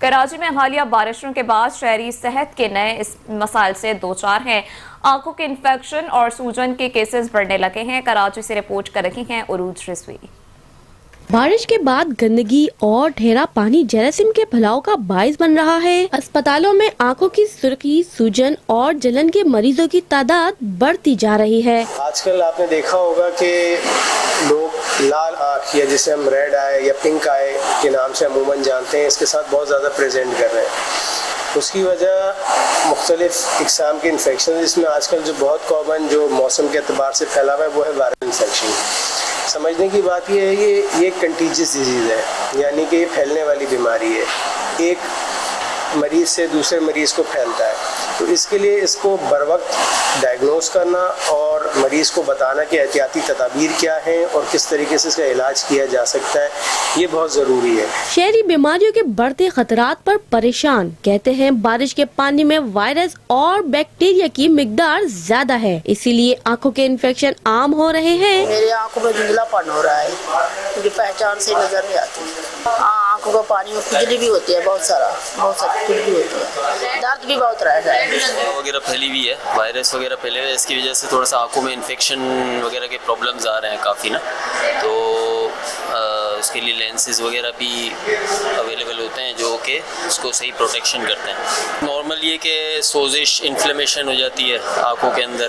کراچی میں حالیہ بارشوں کے بعد شہری صحت کے نئے اس مسائل سے دوچار ہیں۔ آنکھوں کے انفیکشن اور سوجن کے کیسز بڑھنے لگے ہیں۔ کراچی سے رپورٹ کر رہی ہیں عروج رضوی۔ بارش کے بعد گندگی اور ٹھہرا پانی جراثیم کے پھیلاؤ کا باعث بن رہا ہے۔ اسپتالوں میں آنکھوں کی سرخی، سوجن اور جلن کے مریضوں کی تعداد بڑھتی جا رہی ہے۔ آج کل آپ نے دیکھا ہوگا کہ لوگ لال آنکھ یا جسے ہم ریڈ آئے یا پنک آئے کے نام سے عموماً جانتے ہیں، اس کے ساتھ بہت زیادہ پریزنٹ کر رہے ہیں۔ اس کی وجہ مختلف اقسام کے انفیکشن، جس میں آج کل جو بہت کامن جو موسم کے اعتبار سے پھیلا ہوا ہے وہ ہے وائرل انفیکشن۔ سمجھنے کی بات یہ ہے کہ یہ کنٹیجس ڈیزیز ہے، یعنی کہ یہ پھیلنے والی بیماری ہے، ایک مریض سے دوسرے مریض کو پھیلتا ہے۔ تو اس کے لیے اس کو بر وقت ڈائگنوز کرنا اور مریض کو بتانا کہ احتیاطی تدابیر کیا ہیں اور کس طریقے سے اس کا علاج کیا جا سکتا ہے، یہ بہت ضروری ہے۔ شہری بیماریوں کے بڑھتے خطرات پر پریشان، کہتے ہیں بارش کے پانی میں وائرس اور بیکٹیریا کی مقدار زیادہ ہے، اسی لیے آنکھوں کے انفیکشن عام ہو رہے ہیں۔ میری آنکھوں میں دھندلا پن ہو رہا ہے، مجھے پہچان سے نظر نہیں آتی۔ آنکھوں کا پانی میں کھجلی بھی ہوتی ہے، بہت ساری کھجلی ہوتی ہے، درد بھی بہت رہتا ہے۔ وغیرہ پھیلی ہوئی ہے، وائرس وغیرہ پھیلے ہوئے، اس کی وجہ سے تھوڑا سا آنکھوں میں انفیکشن وغیرہ کے پرابلمز آ رہے ہیں کافی نا، تو اس کے لیے لینسز وغیرہ بھی اویلیبل ہوتے ہیں جو کہ اس کو صحیح پروٹیکشن کرتے ہیں۔ نارمل یہ کہ سوزش انفلیمیشن ہو جاتی ہے آنکھوں کے اندر،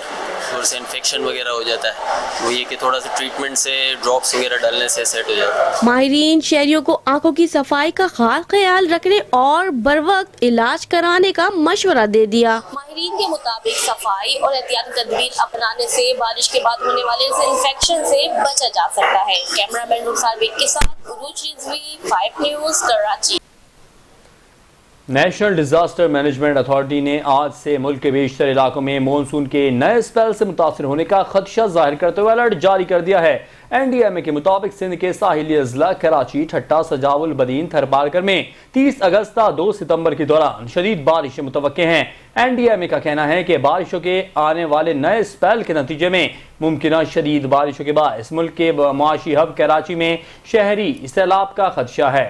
تھوڑا سا انفیکشن وغیرہ ہو جاتا ہے، وہ یہ کہ تھوڑا سا ٹریٹمنٹ سے ڈراپس وغیرہ ڈالنے سے سیٹ ہو جاتا ہے۔ ماہرین شہریوں کو آنکھوں کی صفائی کا خاص خیال رکھنے اور بر وقت علاج کرانے کا مشورہ دے دیا۔ ماہرین کے مطابق صفائی اور احتیاطی تدابیر اپنانے سے بارش کے بعد ہونے والے انفیکشن سے بچا جا سکتا ہے۔ کیمرہ مین رخسار بیگ کے ساتھ عروج Rizvi, 5 news, Karachi. National disaster management authority نے آج سے ملک کے بیشتر علاقوں میں مونسون کے نئے اسپیل سے متاثر ہونے کا خدشہ ظاہر کرتے ہوئے الرٹ جاری کر دیا ہے۔ این ڈی ایم اے کے مطابق سندھ کے ساحلی اضلاع کراچی، ٹھٹہ، سجاول، بدین، تھرپارکر میں 30 اگست تا 2 ستمبر کے دوران شدید بارشیں متوقع ہیں۔ این ڈی ایم اے کا کہنا ہے کہ بارشوں کے آنے والے نئے اسپیل کے نتیجے میں ممکنہ شدید بارشوں کے باعث ملک کے معاشی ہب کراچی میں شہری سیلاب کا خدشہ ہے۔